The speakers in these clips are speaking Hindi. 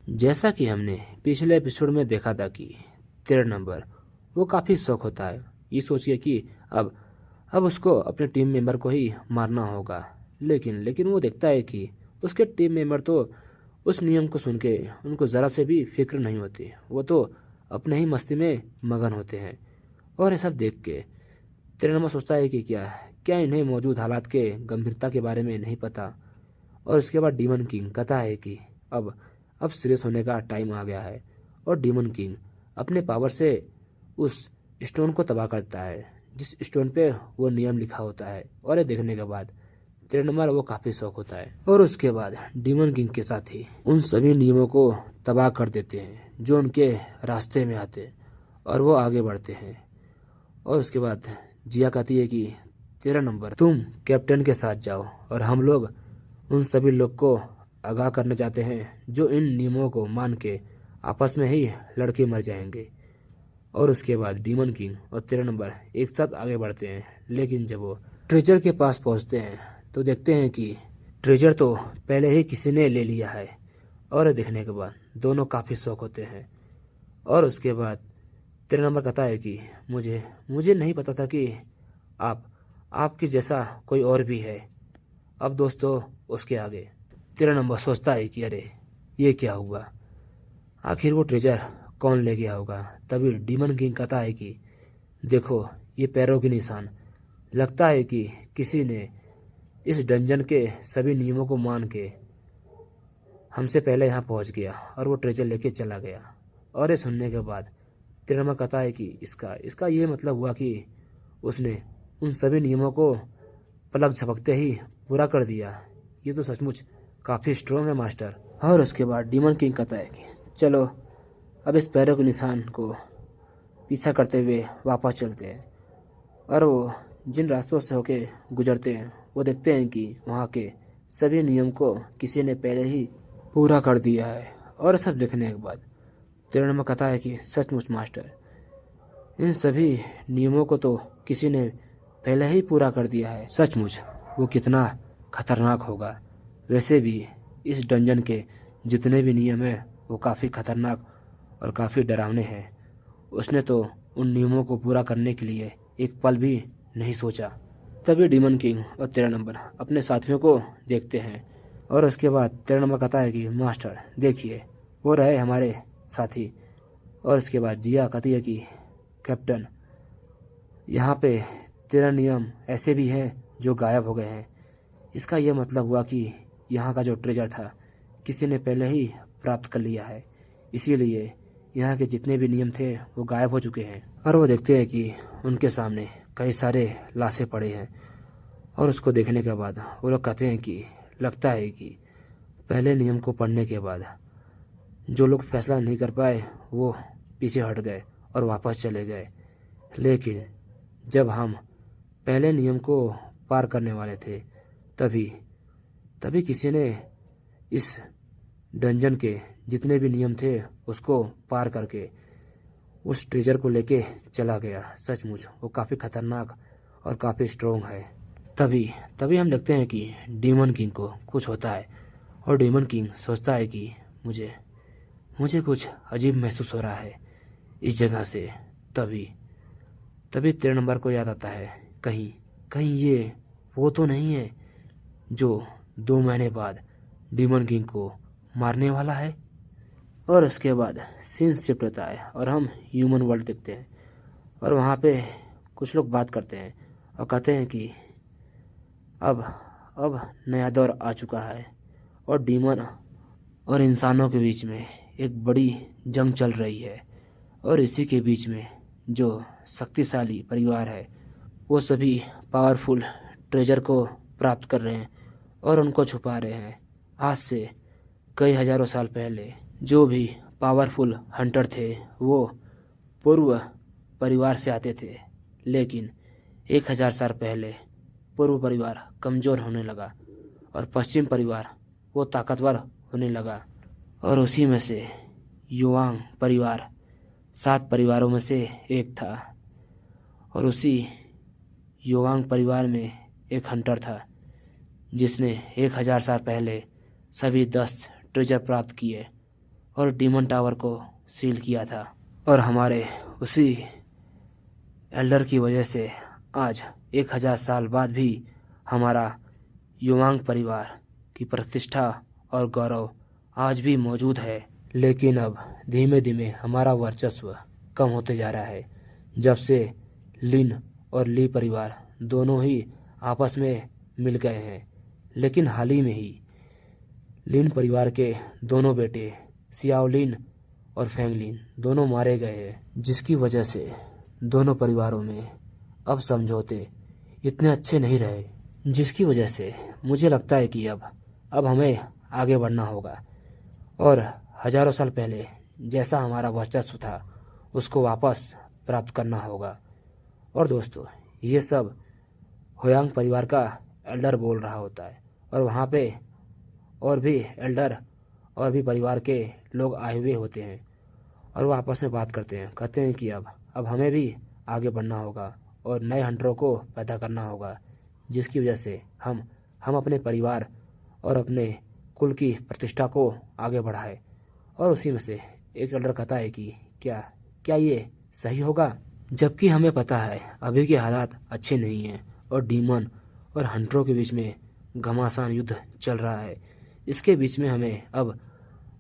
जैसा कि हमने पिछले एपिसोड में देखा था कि 13 नंबर वो काफ़ी शौक होता है ये सोच के कि अब उसको अपने टीम मेंबर को ही मारना होगा। लेकिन वो देखता है कि उसके टीम मेंबर तो उस नियम को सुन के उनको ज़रा से भी फिक्र नहीं होती। वो तो अपने ही मस्ती में मगन होते हैं। और ये सब देख के 13 नंबर सोचता है कि क्या क्या इन्हें मौजूद हालात के गंभीरता के बारे में नहीं पता। और इसके बाद डीमन किंग कहता है कि अब सीरियस होने का टाइम आ गया है। और डीमन किंग अपने पावर से उस स्टोन को तबाह करता है जिस स्टोन पे वो नियम लिखा होता है। और ये देखने के बाद 13 नंबर वो काफ़ी शौक होता है और उसके बाद डीमन किंग के साथी उन सभी नियमों को तबाह कर देते हैं जो उनके रास्ते में आते और वो आगे बढ़ते हैं। और उसके बाद जिया कहती है कि 13 नंबर तुम कैप्टन के साथ जाओ और हम लोग उन सभी लोग को आगाह करना चाहते हैं जो इन नियमों को मान के आपस में ही लड़के मर जाएंगे। और उसके बाद डीमन किंग और 13 नंबर एक साथ आगे बढ़ते हैं। लेकिन जब वो ट्रेजर के पास पहुंचते हैं तो देखते हैं कि ट्रेजर तो पहले ही किसी ने ले लिया है। और देखने के बाद दोनों काफ़ी शौक होते हैं। और उसके बाद 13 नंबर कहता है कि मुझे मुझे नहीं पता था कि आप आपके जैसा कोई और भी है। अब दोस्तों उसके आगे 13 नंबर सोचता है कि अरे ये क्या हुआ, आखिर वो ट्रेजर कौन ले गया होगा। तभी डीमन किंग कहता है कि देखो ये पैरों के निशान, लगता है कि किसी ने इस डंजन के सभी नियमों को मान के हमसे पहले यहाँ पहुँच गया और वो ट्रेजर लेके चला गया। और ये सुनने के बाद 13 नंबर कहता है कि इसका ये मतलब हुआ कि उसने उन सभी नियमों को पलक झपकते ही पूरा कर दिया। ये तो सचमुच काफ़ी स्ट्रोंग है मास्टर। और उसके बाद डीमन किंग कहता है कि चलो अब इस पैरों के निशान को पीछा करते हुए वापस चलते हैं। और वो जिन रास्तों से होके गुजरते हैं वो देखते हैं कि वहाँ के सभी नियम को किसी ने पहले ही पूरा कर दिया है। और सब देखने के बाद 13 नंबर कहता है कि सचमुच मास्टर, इन सभी नियमों को तो किसी ने पहले ही पूरा कर दिया है। सचमुच वो कितना खतरनाक होगा। वैसे भी इस डंजन के जितने भी नियम हैं वो काफ़ी खतरनाक और काफ़ी डरावने हैं। उसने तो उन नियमों को पूरा करने के लिए एक पल भी नहीं सोचा। तभी डीमन किंग और 13 नंबर अपने साथियों को देखते हैं। और उसके बाद 13 नंबर कहता है कि मास्टर देखिए वो रहे हमारे साथी। और उसके बाद जिया कहती है कि कैप्टन, यहाँ पे 13 नियम ऐसे भी हैं जो गायब हो गए हैं। इसका यह मतलब हुआ कि यहाँ का जो ट्रेजर था किसी ने पहले ही प्राप्त कर लिया है, इसीलिए यहाँ के जितने भी नियम थे वो गायब हो चुके हैं। और वो देखते हैं कि उनके सामने कई सारे लाशें पड़े हैं। और उसको देखने के बाद वो लोग कहते हैं कि लगता है कि पहले नियम को पढ़ने के बाद जो लोग फैसला नहीं कर पाए वो पीछे हट गए और वापस चले गए। लेकिन जब हम पहले नियम को पार करने वाले थे तभी तभी किसी ने इस डंजन के जितने भी नियम थे उसको पार करके उस ट्रेजर को लेके चला गया। सचमुच वो काफ़ी खतरनाक और काफ़ी स्ट्रोंग है। तभी तभी हम देखते हैं कि डीमन किंग को कुछ होता है और डीमन किंग सोचता है कि मुझे मुझे कुछ अजीब महसूस हो रहा है इस जगह से। तभी तभी 13 नंबर को याद आता है कहीं कहीं ये वो तो नहीं है जो 2 महीने बाद डीमन किंग को मारने वाला है। और उसके बाद सीन शिफ्ट होता है और हम ह्यूमन वर्ल्ड देखते हैं। और वहाँ पे कुछ लोग बात करते हैं और कहते हैं कि अब अब नया दौर आ चुका है और डीमन और इंसानों के बीच में एक बड़ी जंग चल रही है। और इसी के बीच में जो शक्तिशाली परिवार है वो सभी पावरफुल ट्रेजर को प्राप्त कर रहे हैं और उनको छुपा रहे हैं। आज से कई हजारों साल पहले जो भी पावरफुल हंटर थे वो पूर्व परिवार से आते थे। लेकिन 1000 साल पहले पूर्व परिवार कमज़ोर होने लगा और पश्चिम परिवार वो ताकतवर होने लगा। और उसी में से युवांग परिवार 7 परिवारों में से एक था। और उसी युवांग परिवार में एक हंटर था जिसने 1000 साल पहले सभी 10 ट्रेजर प्राप्त किए और डीमन टावर को सील किया था। और हमारे उसी एल्डर की वजह से आज 1000 साल बाद भी हमारा युवांग परिवार की प्रतिष्ठा और गौरव आज भी मौजूद है। लेकिन अब धीमे धीमे हमारा वर्चस्व कम होते जा रहा है, जब से लिन और ली परिवार दोनों ही आपस में मिल गए हैं। लेकिन हाल ही में ही लिन परिवार के दोनों बेटे सियाओलिन और फेंगलिन दोनों मारे गए हैं, जिसकी वजह से दोनों परिवारों में अब समझौते इतने अच्छे नहीं रहे, जिसकी वजह से मुझे लगता है कि अब हमें आगे बढ़ना होगा और हजारों साल पहले जैसा हमारा वर्चस्व था उसको वापस प्राप्त करना होगा। और दोस्तों, ये सब होयांग परिवार का एल्डर बोल रहा होता है और वहाँ पे और भी एल्डर और भी परिवार के लोग आए हुए होते हैं और वो आपस में बात करते हैं, कहते हैं कि अब हमें भी आगे बढ़ना होगा और नए हंटरों को पैदा करना होगा, जिसकी वजह से हम अपने परिवार और अपने कुल की प्रतिष्ठा को आगे बढ़ाए। और उसी में से एक एल्डर कहता है कि क्या ये सही होगा, जबकि हमें पता है अभी के हालात अच्छे नहीं हैं और डीमन और हंटरों के बीच में घमासान युद्ध चल रहा है। इसके बीच में हमें अब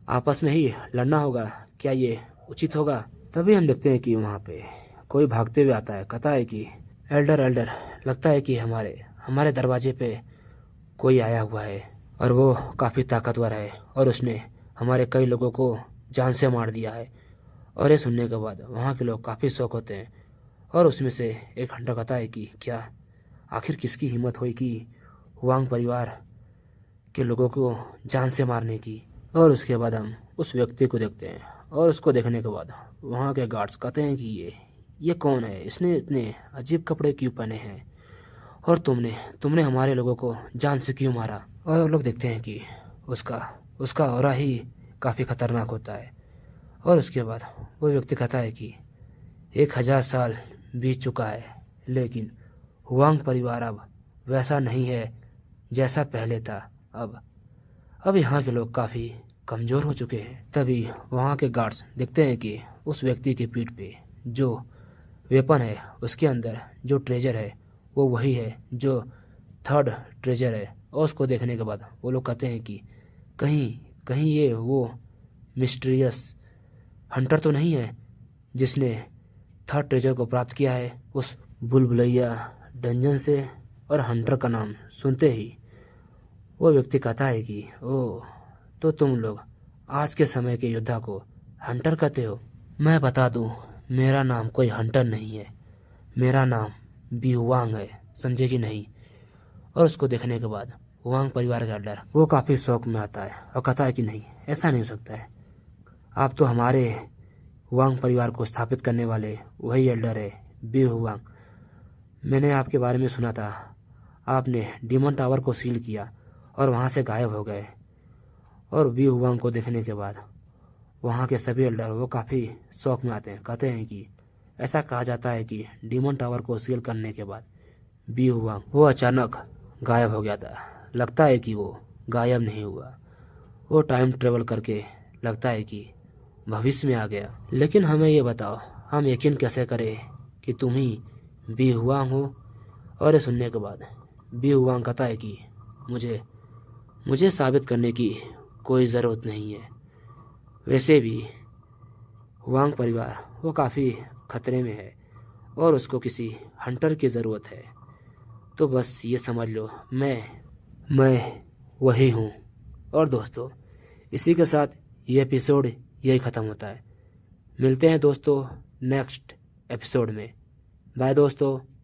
आपस में ही लड़ना होगा, क्या ये उचित होगा? तभी हम देखते हैं कि वहाँ पे कोई भागते हुए आता है, कहता है कि एल्डर लगता है कि हमारे दरवाजे पे कोई आया हुआ है और वो काफ़ी ताकतवर है और उसने हमारे कई लोगों को जान से मार दिया है। और ये सुनने के बाद वहाँ के लोग काफ़ी शौक होते हैं और उसमें से एक हंटर कहता है कि क्या आखिर किसकी हिम्मत हुई कि हुआंग परिवार के लोगों को जान से मारने की। और उसके बाद हम उस व्यक्ति को देखते हैं और उसको देखने के बाद वहाँ के गार्ड्स कहते हैं कि ये कौन है, इसने इतने अजीब कपड़े क्यों पहने हैं और तुमने हमारे लोगों को जान से क्यों मारा। और वो लोग देखते हैं कि उसका ऑरा ही काफ़ी खतरनाक होता है। और उसके बाद वो व्यक्ति कहता है कि 1000 साल बीत चुका है, लेकिन हुआंग परिवार अब वैसा नहीं है जैसा पहले था। अब यहाँ के लोग काफ़ी कमज़ोर हो चुके हैं। तभी वहाँ के गार्ड्स देखते हैं कि उस व्यक्ति की पीठ पे जो वेपन है, उसके अंदर जो ट्रेजर है वो वही है जो थर्ड ट्रेजर है। और उसको देखने के बाद वो लोग कहते हैं कि कहीं ये वो मिस्टीरियस हंटर तो नहीं है जिसने थर्ड ट्रेजर को प्राप्त किया है उस भूलभुलैया डंजन से। और हंटर का नाम सुनते ही वो व्यक्ति कहता है कि ओह, तो तुम लोग आज के समय के योद्धा को हंटर कहते हो। मैं बता दूं, मेरा नाम कोई हंटर नहीं है, मेरा नाम बी हुआंग है, समझे कि नहीं। और उसको देखने के बाद हुआंग परिवार का एल्डर वो काफ़ी शौक में आता है और कहता है कि नहीं, ऐसा नहीं हो सकता है, आप तो हमारे हुआंग परिवार को स्थापित करने वाले वही एल्डर है बी हुआंग। मैंने आपके बारे में सुना था, आपने डीमन टावर को सील किया और वहाँ से गायब हो गए। और बी हुआंग को देखने के बाद वहाँ के सभी एल्डर वो काफ़ी शौक में आते हैं, कहते हैं कि ऐसा कहा जाता है कि डीमन टावर को सील करने के बाद बी हुआंग वो अचानक गायब हो गया था। लगता है कि वो गायब नहीं हुआ, वो टाइम ट्रेवल करके लगता है कि भविष्य में आ गया। लेकिन हमें ये बताओ, हम यकीन कैसे करें कि तुम ही बी हुआंग हो। और ये सुनने के बाद बी हुआंग कहता है कि मुझे साबित करने की कोई ज़रूरत नहीं है। वैसे भी हुआंग परिवार वो काफ़ी खतरे में है और उसको किसी हंटर की ज़रूरत है, तो बस ये समझ लो मैं वही हूँ। और दोस्तों, इसी के साथ ये एपिसोड यही ख़त्म होता है। मिलते हैं दोस्तों नेक्स्ट एपिसोड में। बाय दोस्तों।